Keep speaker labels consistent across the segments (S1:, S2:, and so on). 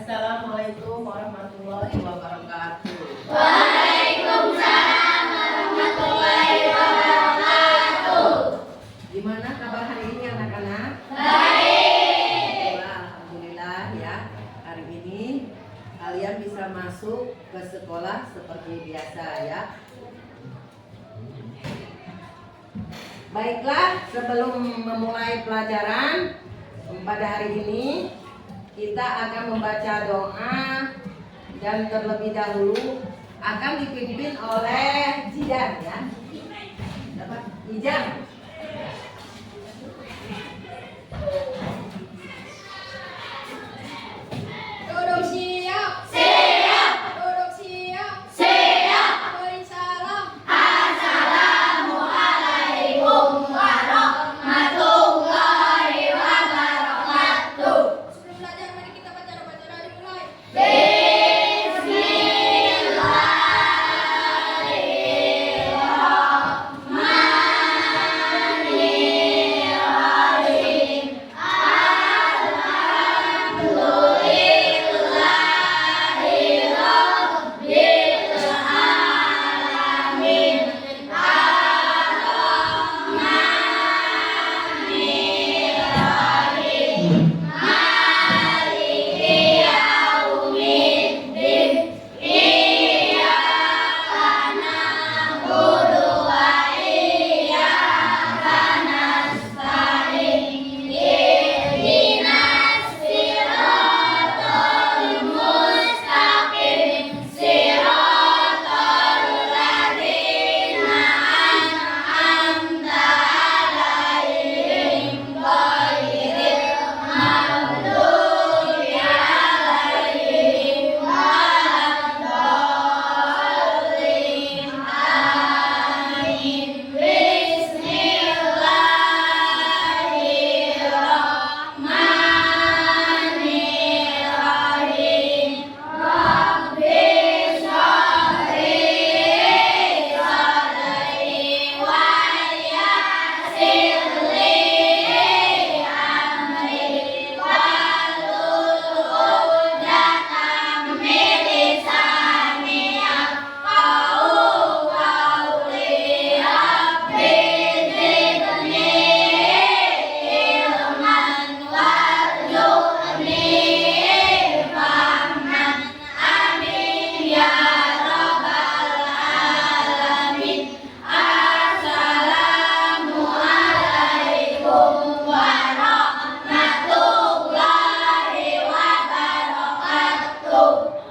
S1: Assalamualaikum warahmatullahi wabarakatuh.
S2: Waalaikumsalam warahmatullahi wabarakatuh.
S1: Gimana kabar hari ini anak-anak?
S2: Baik.
S1: Alhamdulillah ya. Hari ini kalian bisa masuk ke sekolah seperti biasa ya. Baiklah, sebelum memulai pelajaran pada hari ini kita akan membaca doa dan terlebih dahulu akan dipimpin oleh Jidan ya. Dapat Jidan.
S2: Duduk siap. Siap. Duduk siap. Siap. Beri salam. Assalamualaikum warahmatullahi wabarakatuh. Sebelum belajar mari kita baca doa dimulai.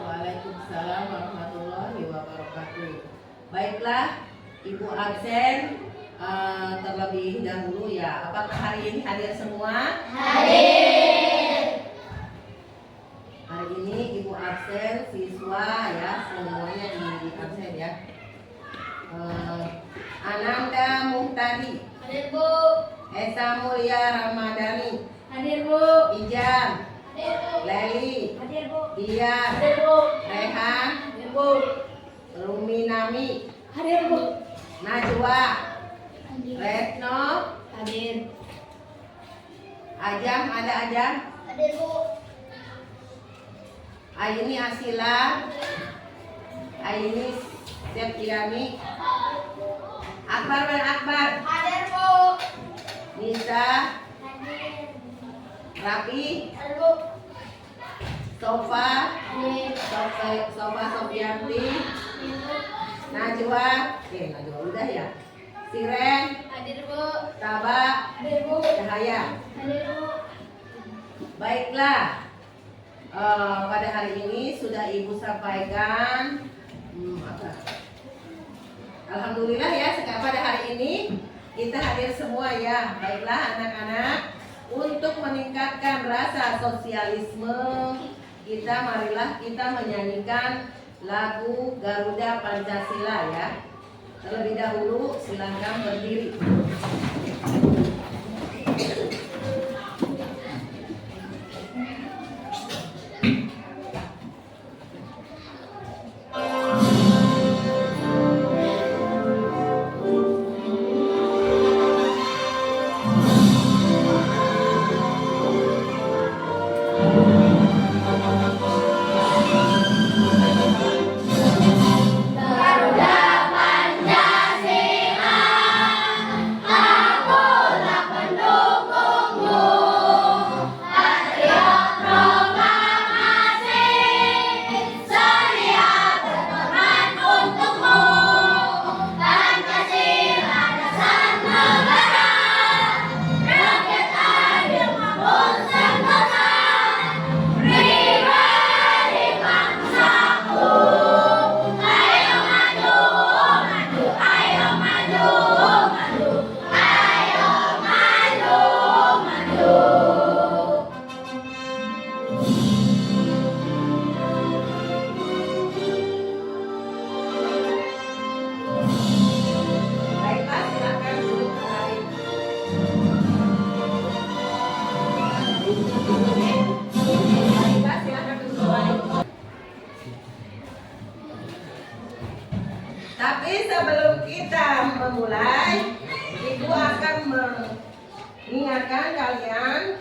S1: Waalaikumsalam warahmatullahi wabarakatuh. Baiklah, Ibu absen terlebih dahulu ya. Apakah hari ini hadir semua?
S2: Hadir.
S1: Hari ini Ibu absen siswa ya, semuanya di absen ya. Ananda Muhtadi,
S2: Hadir Bu.
S1: Esa Mulia Ramadhani,
S2: Hadir Bu.
S1: Ijan,
S2: Hadir Bu.
S1: Leli,
S2: Hadir Bu.
S1: Dia,
S2: Hadir Bu.
S1: Rehan,
S2: Hadir Bu.
S1: Ruminami,
S2: Hadir Bu.
S1: Najwa,
S2: Hadir.
S1: Retno,
S2: Hadir.
S1: Ajam, ada Ajam,
S2: Hadir Bu.
S1: Aini Asila, Aini Septiani, Akbar dan Akbar,
S2: Hadir Bu.
S1: Nisa,
S2: Hadir.
S1: Rapi,
S2: Hadir Bu.
S1: Sofa,
S2: Hadir.
S1: Sofa Sofianti, Najwa, Najwa udah ya, Siren,
S2: Hadir Bu.
S1: Taba,
S2: Hadir Bu.
S1: Cahaya.
S2: Hadir Bu.
S1: Baiklah, pada hari ini sudah Ibu sampaikan apa? Alhamdulillah ya, sekarang pada hari ini kita hadir semua ya. Baiklah anak-anak, untuk meningkatkan rasa sosialisme marilah kita menyanyikan lagu Garuda Pancasila ya. Terlebih dahulu silakan berdiri.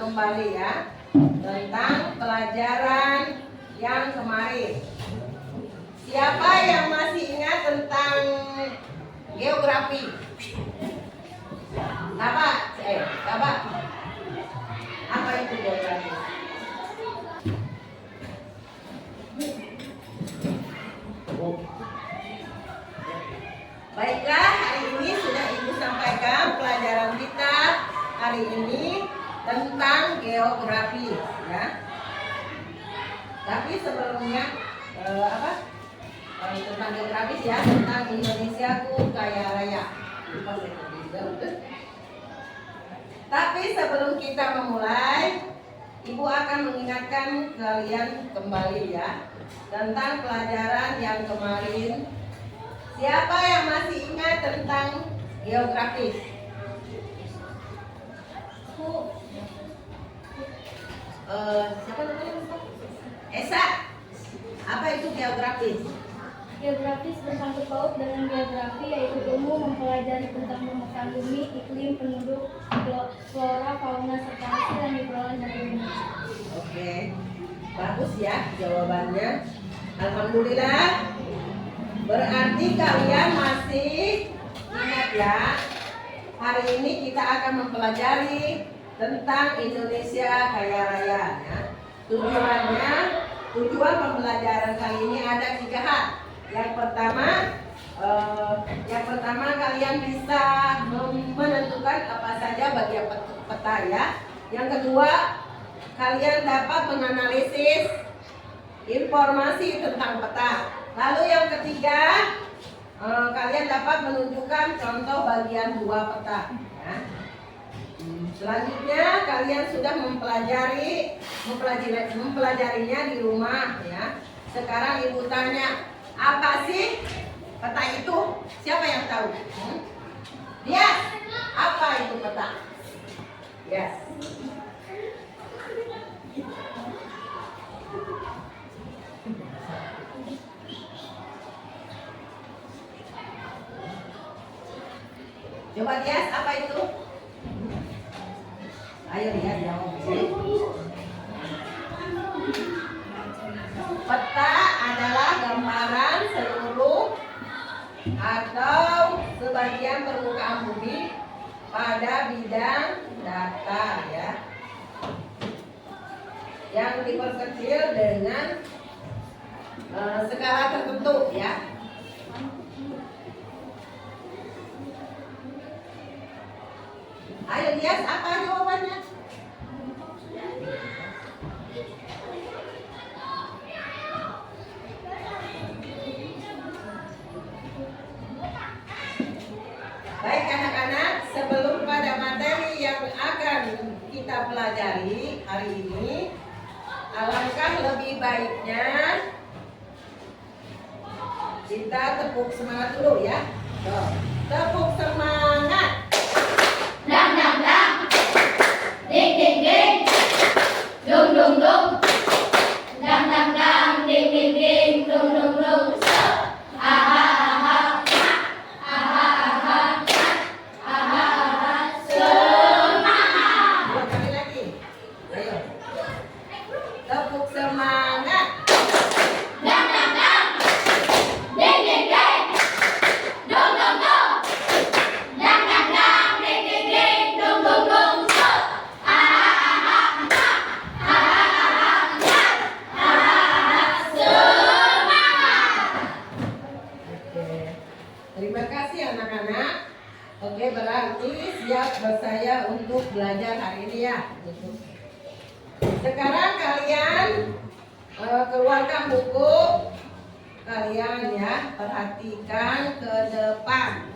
S1: kembali ya tentang pelajaran yang kemarin. Siapa yang masih ingat tentang geografi? Apa? Apa itu geografi? Baiklah, hari ini sudah Ibu sampaikan pelajaran kita hari ini tentang geografi ya. Tapi sebelumnya tentang geografi ya, tentang Indonesiaku kaya raya. Tapi sebelum kita memulai, Ibu akan mengingatkan kalian kembali ya tentang pelajaran yang kemarin. Siapa yang masih ingat tentang geografis? Siapa namanya? Esa. Apa itu geografis?
S2: Geografis bersangkut paut dengan geografi, yaitu ilmu mempelajari tentang permukaan bumi, iklim, penduduk, flora, fauna, serta hasil yang diperoleh dari bumi.
S1: Oke, bagus ya jawabannya. Alhamdulillah. Berarti kalian masih ingat ya. Hari ini kita akan mempelajari tentang Indonesia kaya raya ya. Tujuan pembelajaran kali ini ada 3 hal. Yang pertama kalian bisa menentukan apa saja bagian peta ya. Yang kedua, kalian dapat menganalisis informasi tentang peta. Lalu yang ketiga, kalian dapat menunjukkan contoh bagian 2 peta ya. Selanjutnya kalian sudah mempelajarinya di rumah ya. Sekarang Ibu tanya, apa sih peta itu? Siapa yang tahu? Yes. Apa itu peta? Yes. Coba Yes, apa itu? Ayo lihat jawab. Peta adalah gambaran seluruh atau sebagian permukaan bumi pada bidang data ya, yang diperkecil dengan skala tertentu ya. Ayo lihat apa jawabannya. Baik anak-anak, sebelum pada materi yang akan kita pelajari hari ini, alangkah lebih baiknya kita tepuk semangat dulu ya. Tepuk semangat.
S2: Dang dang dang, ding ding ding, dung dung dung, dang dang dang, ding ding ding, dung dung dung. Aha aha, aha aha, aha aha, semangat.
S1: 2 kali lagi. Ayo. Tepuk semangat.
S2: Dang dang dang, ding ding ding, dung dung dung, dang dang dang, ding ding ding, dung dung dung. Aha aha, aha aha, aha aha, semangat.
S1: Oke. Terima kasih anak-anak. Oke, berarti siap saya untuk belajar hari ini ya. Sekarang kalian keluarkan buku kalian ya, perhatikan ke depan.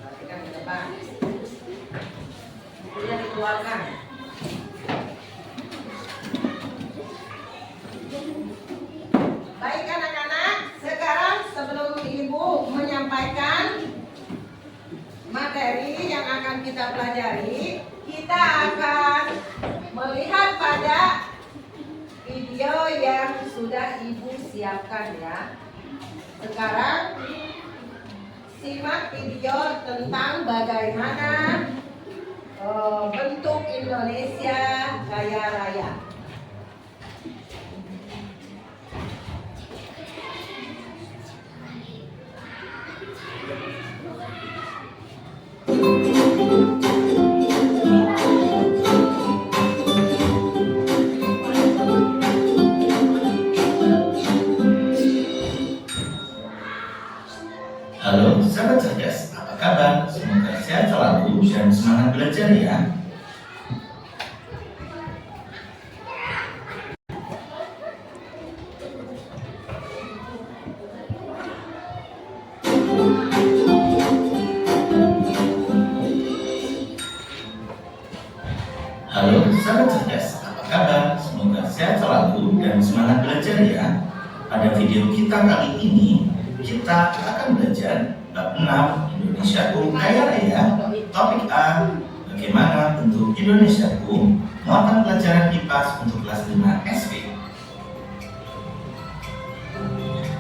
S1: Perhatikan ke depan. Bukunya dikeluarkan. Baik anak-anak, sekarang sebelum Ibu menyampaikan materi yang akan kita pelajari, kita akan melihat pada video yang sudah Ibu siapkan ya. Sekarang simak video tentang bagaimana bentuk Indonesia kaya raya.
S3: Halo sahabat cerdas, apa kabar? Semoga sehat selalu dan semangat belajar ya. Halo sahabat cerdas, apa kabar? Semoga sehat selalu dan semangat belajar ya. Pada video kita kali ini, kita akan belajar bab 6 Indonesiaku kaya raya. Topik A, bagaimana bentuk Indonesiaku, muatan pelajaran IPA untuk kelas 5 SP.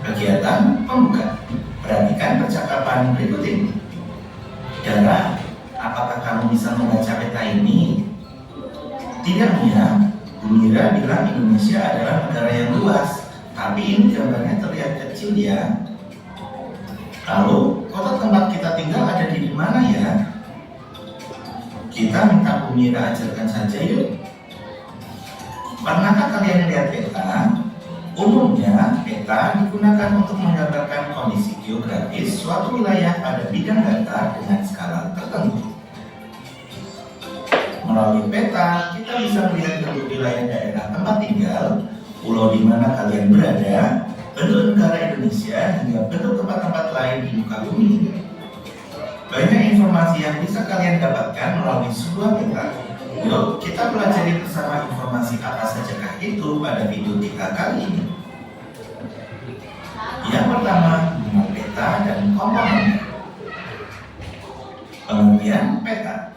S3: Kegiatan pembuka. Perhatikan percakapan berikut ini. Dara, apakah kamu bisa membaca peta ini? Tidak, Mia. Bu Mira bilang Indonesia adalah negara yang luas, tapi ini gambarnya terlihat kecil ya. Lalu, kota tempat kita tinggal ada di mana ya? Kita minta Bu Mira ajarkan saja yuk. Pernahkah kalian lihat peta? Umumnya, peta digunakan untuk menggambarkan kondisi geografis suatu wilayah pada bidang datar dengan skala tertentu. Melalui peta, kita bisa melihat bentuk wilayah daerah tempat tinggal, pulau di mana kalian berada, bentuk negara Indonesia, hingga bentuk tempat-tempat lain di muka bumi. Banyak informasi yang bisa kalian dapatkan melalui sebuah peta. Yuk, kita pelajari bersama informasi apa sajakah itu pada video kita kali ini. Yang pertama, nama peta dan komponennya. Pengertian peta.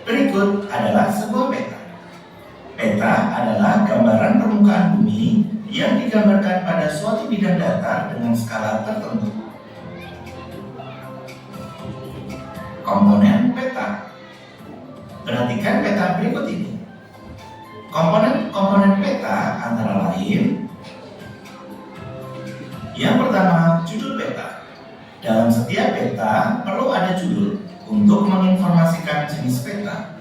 S3: Berikut adalah sebuah peta. Peta adalah gambaran permukaan bumi yang digambarkan pada suatu bidang datar dengan skala tertentu. Komponen peta. Perhatikan peta berikut ini. Komponen peta antara lain: yang pertama, judul peta. Dalam setiap peta perlu ada judul untuk menginformasikan jenis peta.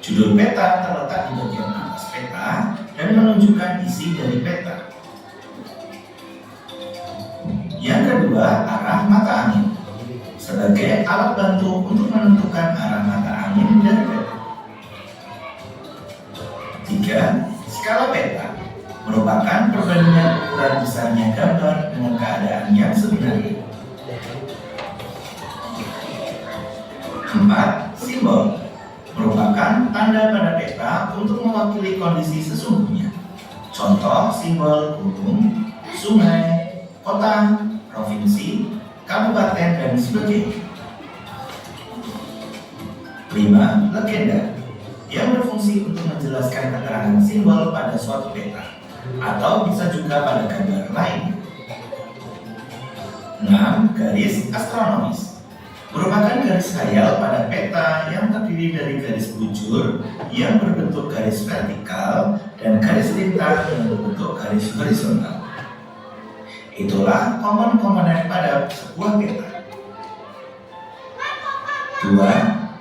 S3: Judul peta terletak di bagian atas peta dan menunjukkan isi dari peta. Yang kedua, arah mata angin sebagai alat bantu untuk menentukan arah mata angin dari peta. 3. Skala peta merupakan perbandingan ukuran besarnya gambar dengan keadaan yang sebenarnya. 4. Simbol merupakan tanda pada peta untuk mewakili kondisi sesungguhnya. Contoh simbol gunung, sungai, kota, provinsi, kabupaten, dan sebagainya. 5. Legenda yang berfungsi untuk menjelaskan keterangan simbol pada suatu peta atau bisa juga pada gambar lain. 6. Garis astronomis merupakan garis khayal pada peta yang terdiri dari garis bujur yang berbentuk garis vertikal dan garis lintang yang berbentuk garis horizontal. Itulah komponen-komponen pada sebuah peta. 2.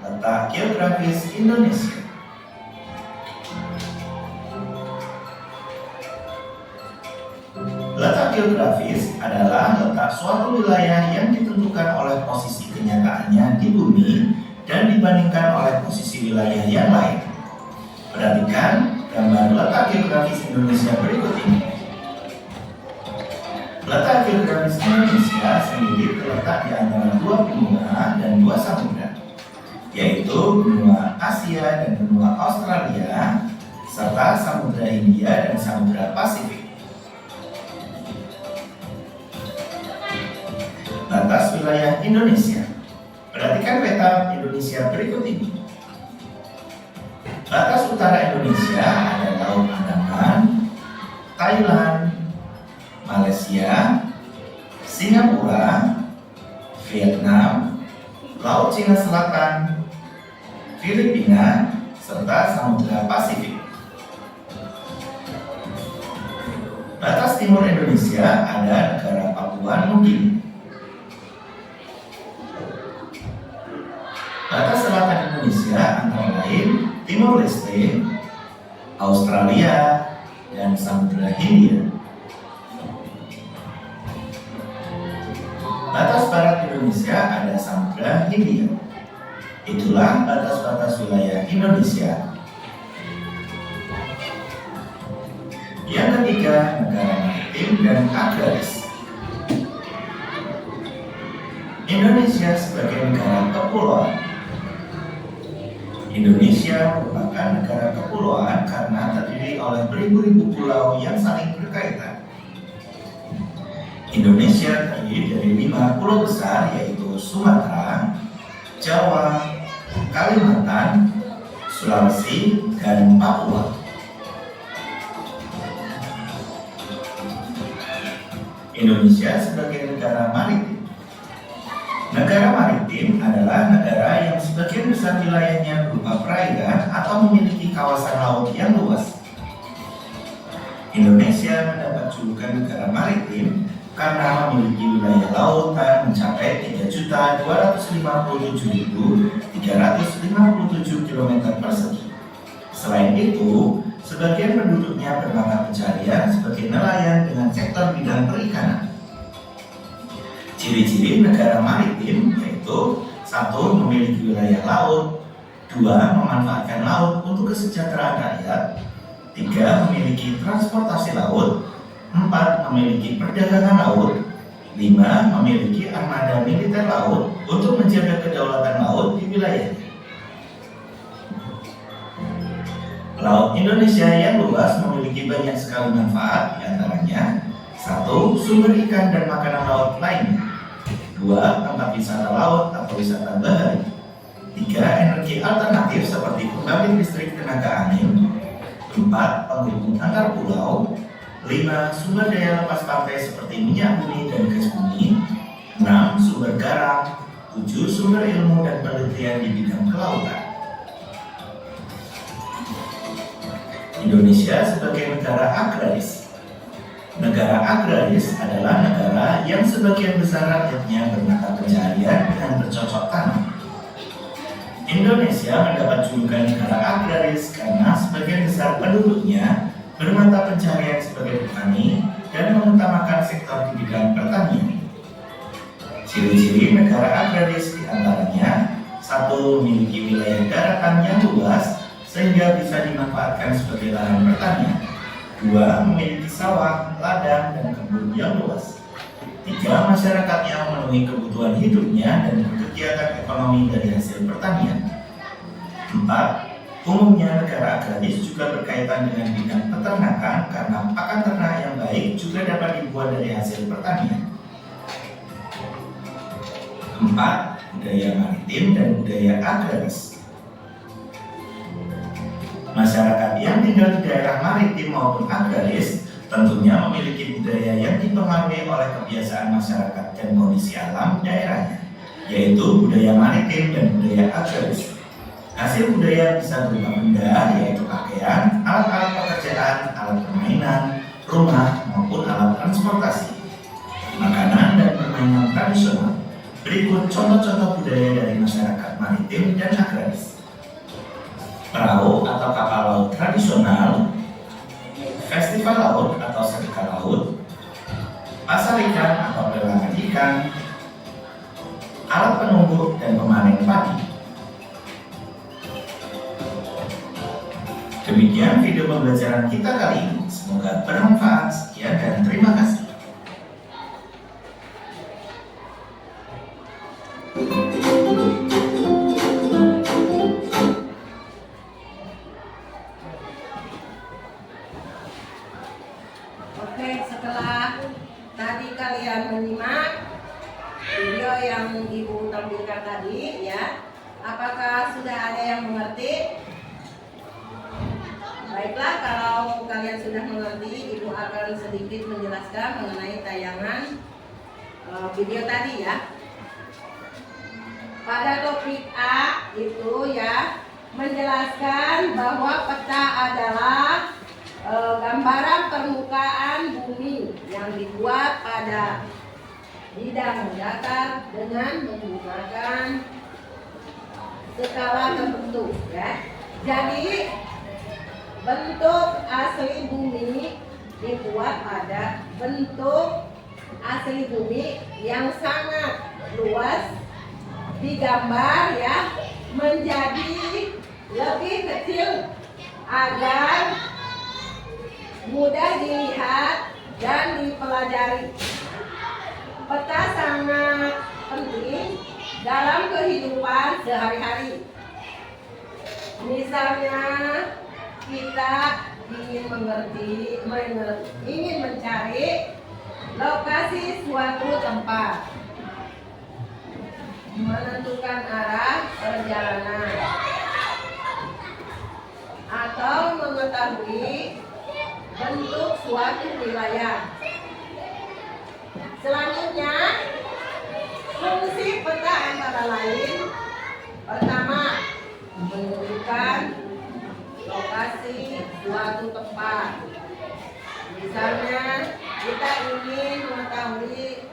S3: Letak geografis Indonesia. Letak geografis adalah letak suatu wilayah yang ditentukan oleh posisi kenyataannya di bumi dan dibandingkan oleh posisi wilayah yang lain. Perhatikan gambar letak geografis Indonesia berikut ini. Letak geografis Indonesia sendiri terletak di antara dua benua dan dua samudra, yaitu benua Asia dan benua Australia, serta Samudra Hindia dan Samudra Pasifik. Batas wilayah Indonesia. Perhatikan peta Indonesia berikut ini. Batas utara Indonesia ada Laut Andaman, Thailand, Malaysia, Singapura, Vietnam, Laut Cina Selatan, Filipina, serta Samudra Pasifik. Batas timur Indonesia ada negara Papua Nugini. Batas selatan Indonesia antara lain Timor Leste, Australia, dan Samudra Hindia. Batas barat Indonesia ada Samudra Hindia. Itulah batas-batas wilayah Indonesia. Yang ketiga, negara maritim dan agraris. Indonesia sebagai negara kepulauan. Indonesia merupakan negara kepulauan karena terdiri oleh beribu-ribu pulau yang saling berkaitan. Indonesia terdiri dari 5 pulau besar, yaitu Sumatera, Jawa, Kalimantan, Sulawesi, dan Papua. Indonesia sebagai negara maritim. Negara maritim adalah negara yang sebagian besar wilayahnya berupa perairan atau memiliki kawasan laut yang luas. Indonesia mendapat julukan negara maritim karena memiliki wilayah lautan mencapai 3.257.357 km persegi. Selain itu, sebagian penduduknya bermata pencarian sebagai nelayan dengan sektor bidang perikanan. Ciri-ciri negara maritim yaitu 1. Memiliki wilayah laut, 2. Memanfaatkan laut untuk kesejahteraan rakyat, 3. Memiliki transportasi laut, 4. Memiliki perdagangan laut, 5. Memiliki armada militer laut untuk menjaga kedaulatan laut di wilayahnya. Laut Indonesia yang luas memiliki banyak sekali manfaat, diantaranya 1. Sumber ikan dan makanan laut lainnya, 2. Tempat wisata laut atau wisata bahari, 3. Energi alternatif seperti pembangkit listrik tenaga angin, 4. Penghubung antar pulau, 5. Sumber daya lepas pantai seperti minyak bumi dan gas bumi, 6. Sumber garam, 7. Sumber ilmu dan penelitian di bidang kelautan. Indonesia sebagai negara agraris. Negara agraris adalah negara yang sebagian besar rakyatnya bermata pencaharian dengan bercocok tanam. Indonesia mendapat julukan negara agraris karena sebagian besar penduduknya bermata pencaharian sebagai petani dan mengutamakan sektor di bidang pertanian. Ciri-ciri negara agraris diantaranya 1. Memiliki wilayah daratan yang luas sehingga bisa dimanfaatkan sebagai lahan pertanian, 2. Memiliki sawah, ladang, dan kebun yang luas, 3. Masyarakatnya memenuhi kebutuhan hidupnya dan berkegiatan ekonomi dari hasil pertanian, 4. Umumnya negara agraris juga berkaitan dengan bidang peternakan karena pakan ternak yang baik juga dapat dibuat dari hasil pertanian. 4. Budaya maritim dan budaya agraris. Masyarakat yang tinggal di daerah maritim maupun agraris tentunya memiliki budaya yang dipengaruhi oleh kebiasaan masyarakat dan kondisi alam daerahnya, yaitu budaya maritim dan budaya agraris. Hasil budaya bisa berupa benda, yaitu pakaian, alat-alat pekerjaan, alat permainan, rumah, maupun alat transportasi, makanan, dan permainan tradisional. Berikut contoh-contoh budaya dari masyarakat maritim dan agraris. Perahu atau kapal laut tradisional, festival laut atau sedekah laut, pasar ikan atau pelelangan ikan, alat penumbuk dan pemanen padi. Demikian video pembelajaran kita kali ini. Semoga bermanfaat. Sekian dan terima kasih.
S1: Oke, setelah tadi kalian menyimak video yang Ibu tampilkan tadi ya, apakah sudah ada yang mengerti? Baiklah, kalau kalian sudah mengerti, Ibu akan sedikit menjelaskan mengenai tayangan video tadi ya. Pada topik A itu ya, menjelaskan bahwa peta adalah gambaran permukaan bumi yang dibuat pada bidang datar dengan menggunakan skala tertentu ya. Jadi bentuk asli bumi dibuat pada bentuk asli bumi yang sangat luas, digambar ya menjadi lebih kecil agar mudah dilihat dan dipelajari. Peta sangat penting dalam kehidupan sehari-hari. Misalnya kita ingin mencari lokasi suatu tempat, menentukan arah perjalanan, atau mengetahui bentuk suatu wilayah. Selanjutnya, fungsi peta antara lain: pertama, menunjukkan lokasi suatu tempat. Misalnya, kita ingin mengetahui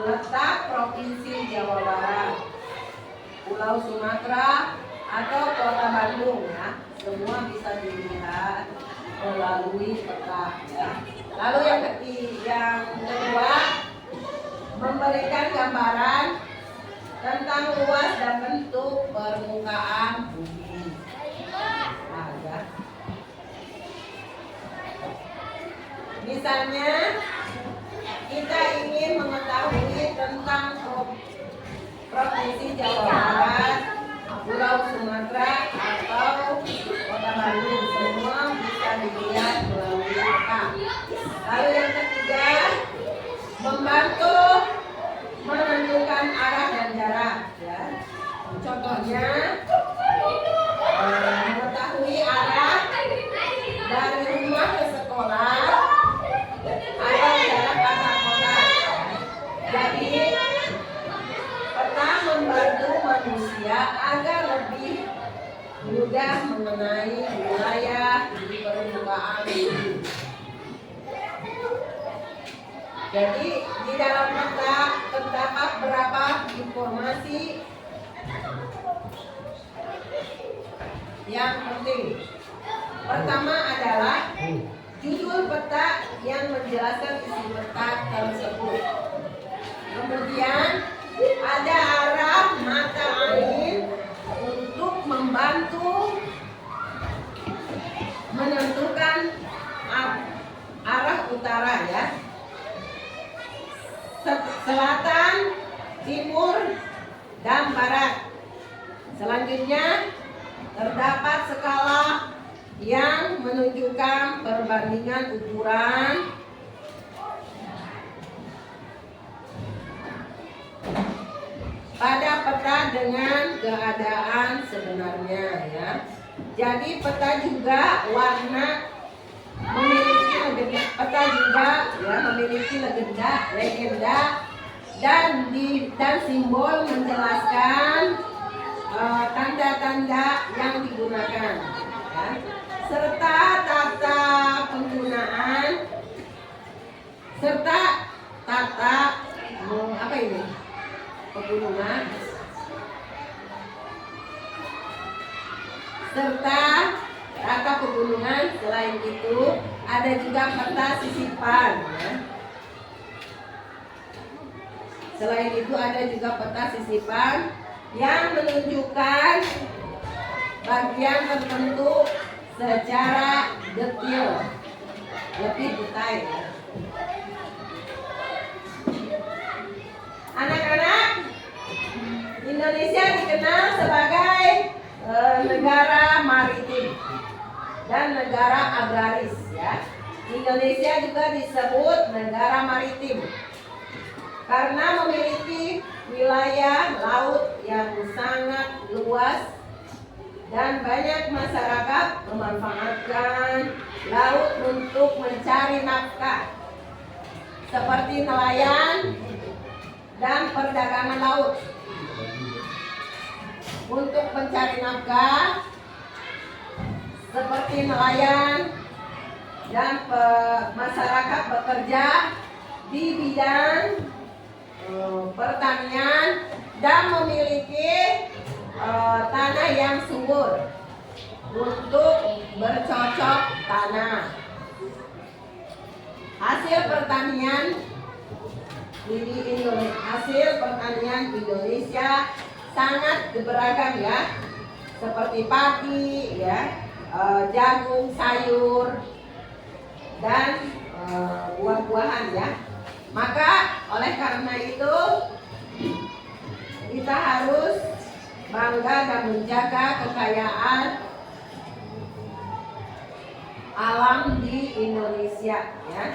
S1: letak Provinsi Jawa Barat, Pulau Sumatera, atau Kota Bandung ya. Semua bisa dilihat melalui peta ya. Lalu yang kedua, memberikan gambaran tentang luas dan bentuk permukaan bumi. Nah, ya. Misalnya kita ingin mengetahui tentang Provinsi Jawa Barat, Pulau Sumatera, atau Kota Bandung. Semua bisa dilihat melalui peta. Lalu yang ketiga, membantu menentukan arah dan jarak ya. Contohnya mengetahui arah dari rumah ke sekolah atau jarak antar kota. Jadi peta membantu manusia agar lebih mudah mengenai wilayah di permukaan bumi. Jadi di dalam peta terdapat beberapa informasi yang penting. Pertama adalah judul peta yang menjelaskan isi peta tersebut. Kemudian ada arah mata angin untuk membantu menentukan arah utara ya. Selatan, timur, dan barat. Selanjutnya terdapat skala yang menunjukkan perbandingan ukuran pada peta dengan keadaan sebenarnya ya. Jadi peta juga memiliki legenda dan simbol menjelaskan tanda-tanda yang digunakan ya. Serta tata penggunaan serta tata pegunungan serta tata pegunungan. Selain itu ada juga peta sisipan ya. Selain itu ada juga peta sisipan yang menunjukkan bagian tertentu secara detail, lebih detail ya. Anak-anak, Indonesia dikenal sebagai negara maritim dan negara agraris ya. Indonesia juga disebut negara maritim karena memiliki wilayah laut yang sangat luas dan banyak masyarakat memanfaatkan laut untuk mencari nafkah seperti nelayan dan perdagangan laut. untuk mencari nafkah seperti nelayan dan masyarakat bekerja di bidang pertanian dan memiliki tanah yang subur untuk bercocok tanam. Hasil pertanian Indonesia sangat beragam ya, seperti padi ya, jagung, sayur, dan buah-buahan ya. Maka oleh karena itu kita harus bangga dan menjaga kekayaan alam di Indonesia ya.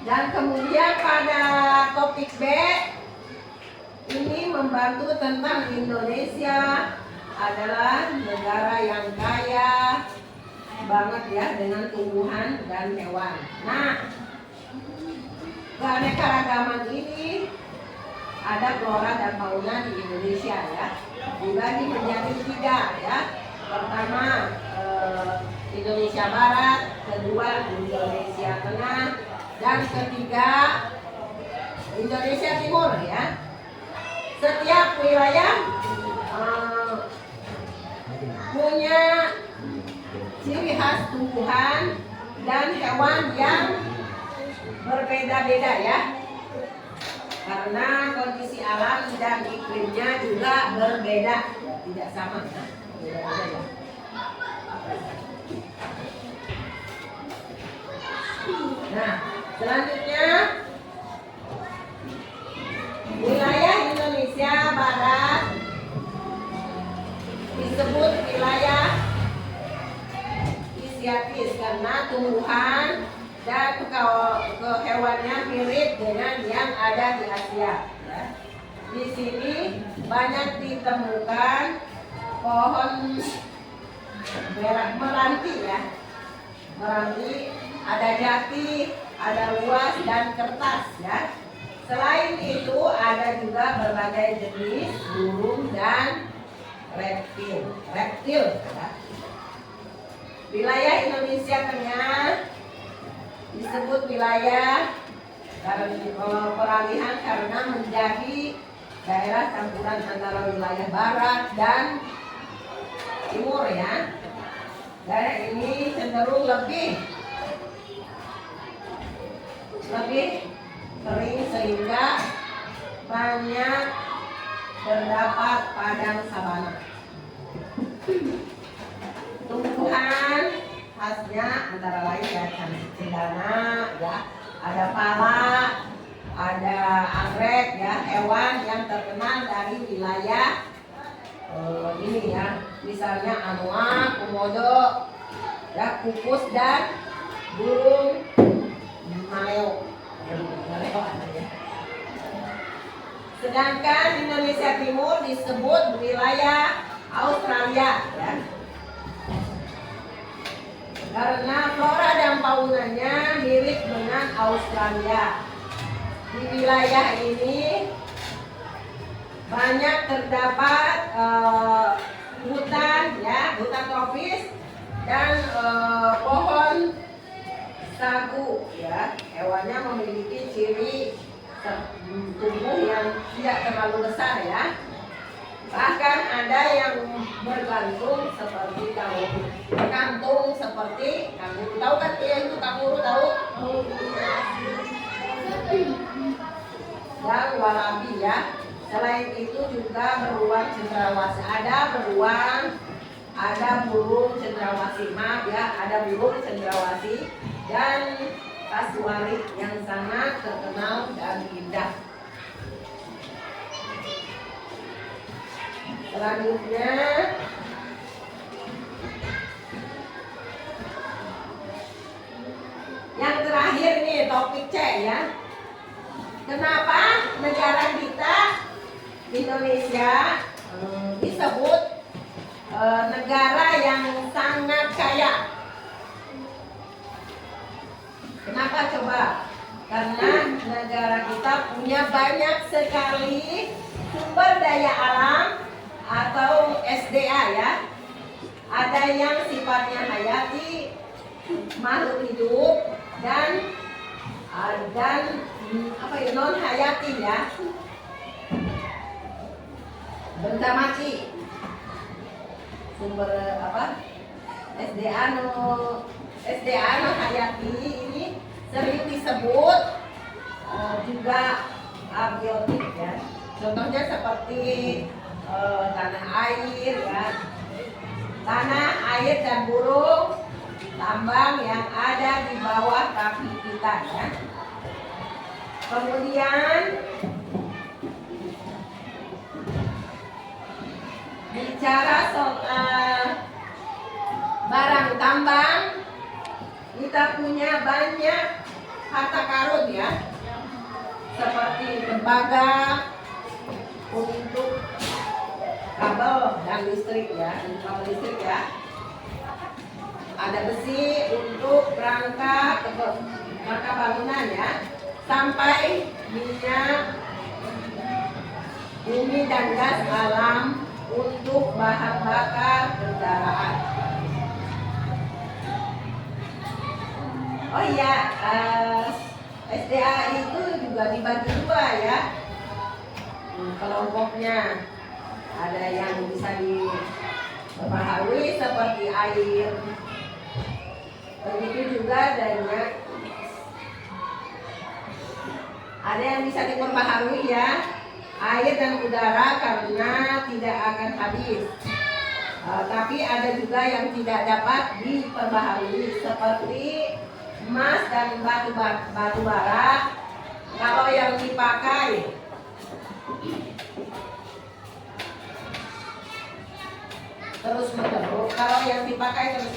S1: Dan kemudian pada topik B ini membantu tentang Indonesia adalah negara yang kaya banget ya dengan tumbuhan dan hewan. Nah, keanekaragaman ini ada flora dan fauna di Indonesia ya, dibagi menjadi 3 ya. Pertama Indonesia Barat, kedua Indonesia Tengah, dan ketiga Indonesia Timur ya. Setiap wilayah punya ciri khas tumbuhan dan hewan yang berbeda-beda ya, karena kondisi alam dan iklimnya juga berbeda, tidak sama ya, beda-beda ya. Nah, selanjutnya wilayah Indonesia Barat disebut wilayah fisiatis karena tumbuhan dan kehewannya mirip dengan yang ada di Asia. Ya. Di sini banyak ditemukan pohon meranti ya, meranti, ada jati, ada luas dan kertas ya. Selain itu ada juga berbagai jenis burung dan reptil ya. Wilayah Indonesia Tengah disebut wilayah peralihan karena menjadi daerah campuran antara wilayah barat dan timur ya. Daerah ini cenderung lebih kering sehingga banyak terdapat padang sabana. Tumbuhan khasnya antara lain ya cendana ya, ada pala, ada anggrek ya, hewan yang terkenal dari wilayah ini ya, misalnya anoa, komodo, ya, kukus dan burung maleo. Sedangkan Indonesia Timur disebut wilayah Australia ya, karena flora dan faunanya mirip dengan Australia. Di wilayah ini banyak terdapat hutan ya, hutan tropis dan pohon sagu ya. Hewannya memiliki ciri tubuh yang tidak terlalu besar ya. Bahkan ada yang bergantung seperti kantung seperti kanguru. Tahu kan ya itu kanguru, tahu? Dan walabi ya. Selain itu juga beruang cendrawasih. Ada beruang, ada burung cendrawasih, maaf ya, ada burung cendrawasih dan kasuari yang sangat terkenal dan indah. Selanjutnya yang terakhir nih topik C ya. Kenapa negara kita Indonesia disebut negara yang sangat kaya? Kenapa coba? Karena negara kita punya banyak banyak sekali sumber daya alam atau SDA ya. Ada yang sifatnya hayati, makhluk hidup, dan non hayati ya, benda mati. Sumber SDA no hayati ini sering disebut juga abiotik ya. Contohnya seperti tanah air ya, tanah air dan burung tambang yang ada di bawah kaki kita ya. Kemudian bicara soal barang tambang, kita punya banyak harta karun ya, seperti tembaga untuk kabel dan listrik ya, kabel listrik ya. Ada besi untuk rangka bangunan ya, sampai minyak, bumi dan gas alam untuk bahan bakar kendaraan. Oh iya, SDA itu juga dibagi dua ya kelompoknya. Ada yang bisa diperbaharui seperti air, begitu juga ada yang bisa diperbaharui ya, air dan udara karena tidak akan habis. Tapi ada juga yang tidak dapat diperbaharui seperti emas dan batu bara. Kalau yang dipakai terus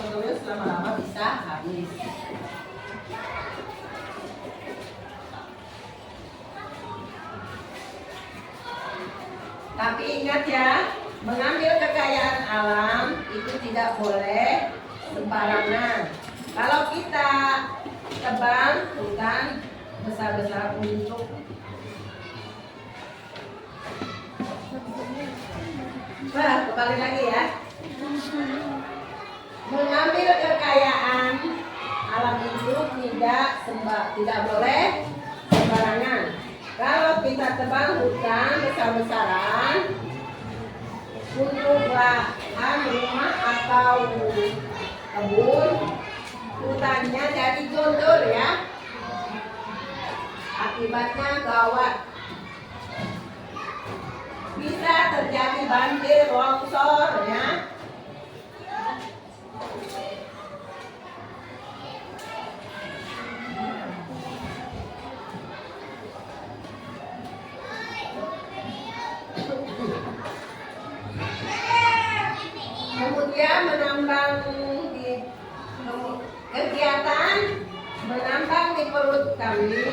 S1: menerus, lama-lama bisa habis. Tapi ingat ya, mengambil kekayaan alam itu tidak boleh sembarangan. Kalau kita tebang hutan besar-besar untuk kembali lagi ya, mengambil kekayaan alam itu tidak boleh sembarangan. Kalau kita tebang hutan besar-besaran untuk lahan rumah atau kebun, hutannya jadi gondol ya, akibatnya gawat. Bisa terjadi banjir, longsor ya. Kemudian kegiatan menambang di perut kami,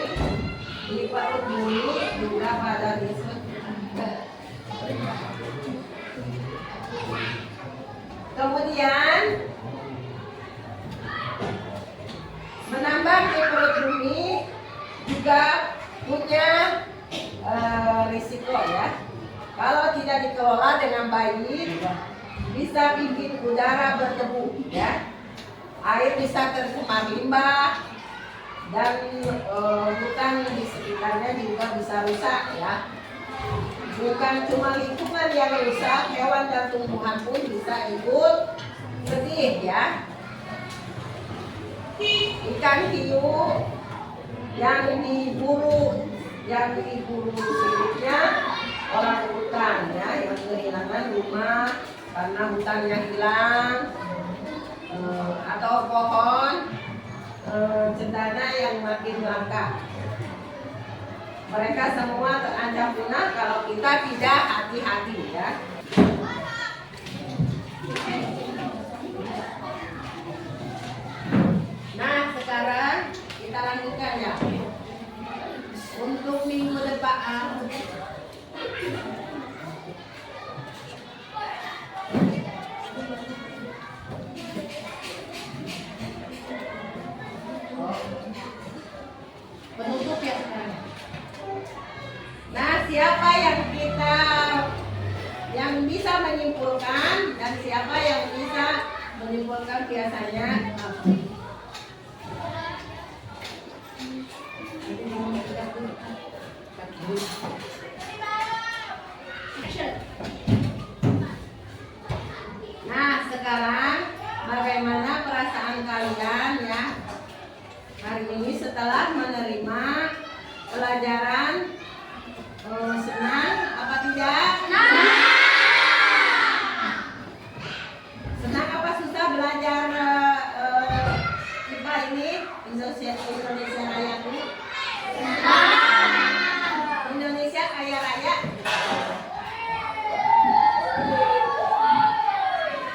S1: di perut bumi juga pada disebut. Kemudian menambang di perut bumi juga punya risiko ya. Kalau tidak dikelola dengan baik, bisa bikin udara berdebu ya, air bisa tercemar limbah, dan hutan di sekitarnya juga bisa rusak ya. Bukan cuma lingkungan yang rusak, hewan dan tumbuhan pun bisa ikut sedih ya. Ikan hiu yang diburu hidupnya orang hutan ya, yang kehilangan rumah karena hutannya hilang, atau pohon cendana yang makin langka. Mereka semua terancam punah kalau kita tidak hati-hati ya. Nah, sekarang kita lanjutkan ya. Untuk minggu depan penutup ya sekarang. Nah, siapa yang bisa menyimpulkan dan siapa yang bisa menyimpulkan biasanya. Nah, sekarang bagaimana perasaan kalian ya hari ini setelah menerima pelajaran? Senang apa tidak? Senang apa susah belajar IPA ini, Indonesia Raya ini? Indonesia Kaya Raya.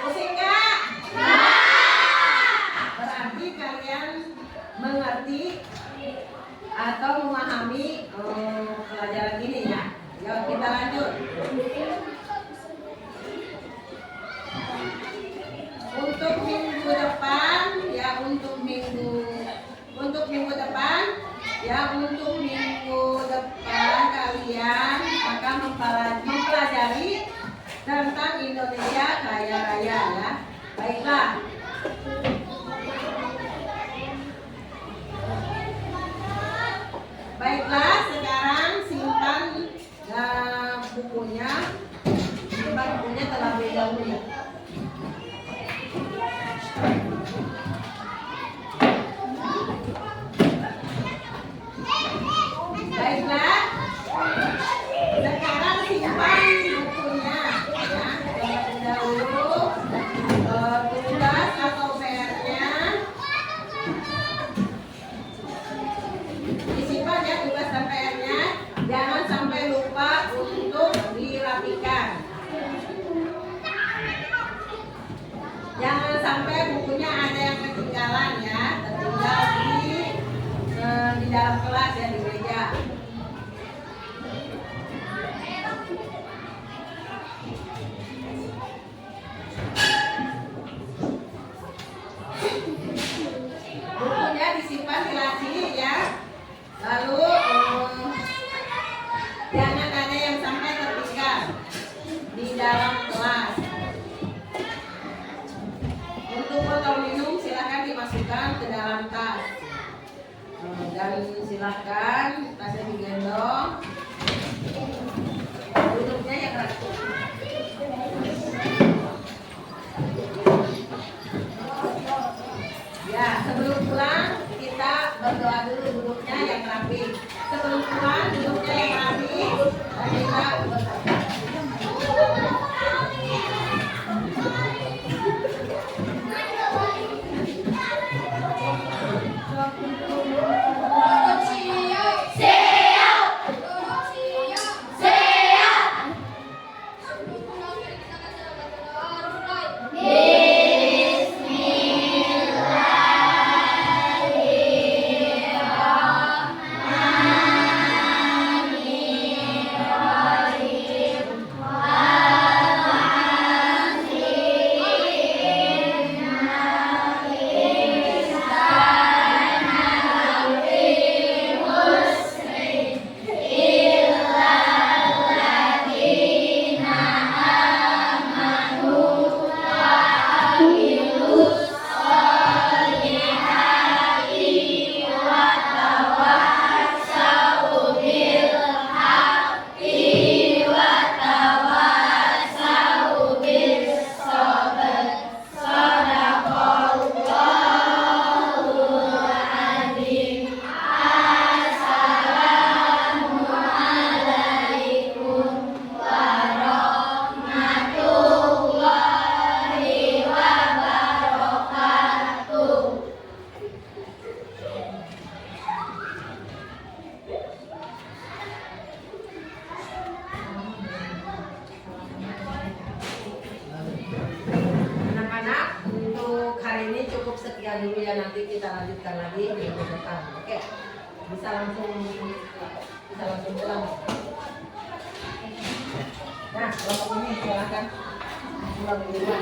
S1: Pusing nggak? Berarti kalian mengerti atau memahami pelajaran ini ya. Yuk kita lanjut. Untuk minggu depan ya, untuk minggu depan kalian akan mempelajari tentang Indonesia Kaya Raya ya. Baiklah. Baiklah, sekarang simpan bukunya terlebih dahulu ya. Baiklah, sekarang simpan bukunya ya. Terlebih dahulu tugas atau PR-nya disimpan ya, tugas dan PR-nya. Jangan sampai lupa untuk dirapikan. Jangan sampai bukunya ada yang ketinggalan ya, tertinggal di dalam kelas ya, di meja. Bukunya disimpan di laci ya. Lalu jangan ada yang sampai tertinggal di dalam kelas. Untuk botol minum silahkan dimasukkan ke dalam tas. Dan silahkan tasnya digendong. Duduknya yang rapi. Ya, sebelum pulang kita berdoa dulu, duduknya yang rapi. Sebelum pulang duduknya yang rapi dan kita berdoa. sekian dulu ya, nanti kita lanjutkan lagi minggu depan. Oke, bisa langsung pulang. Nah, kelompok ini silakan pulang di rumah.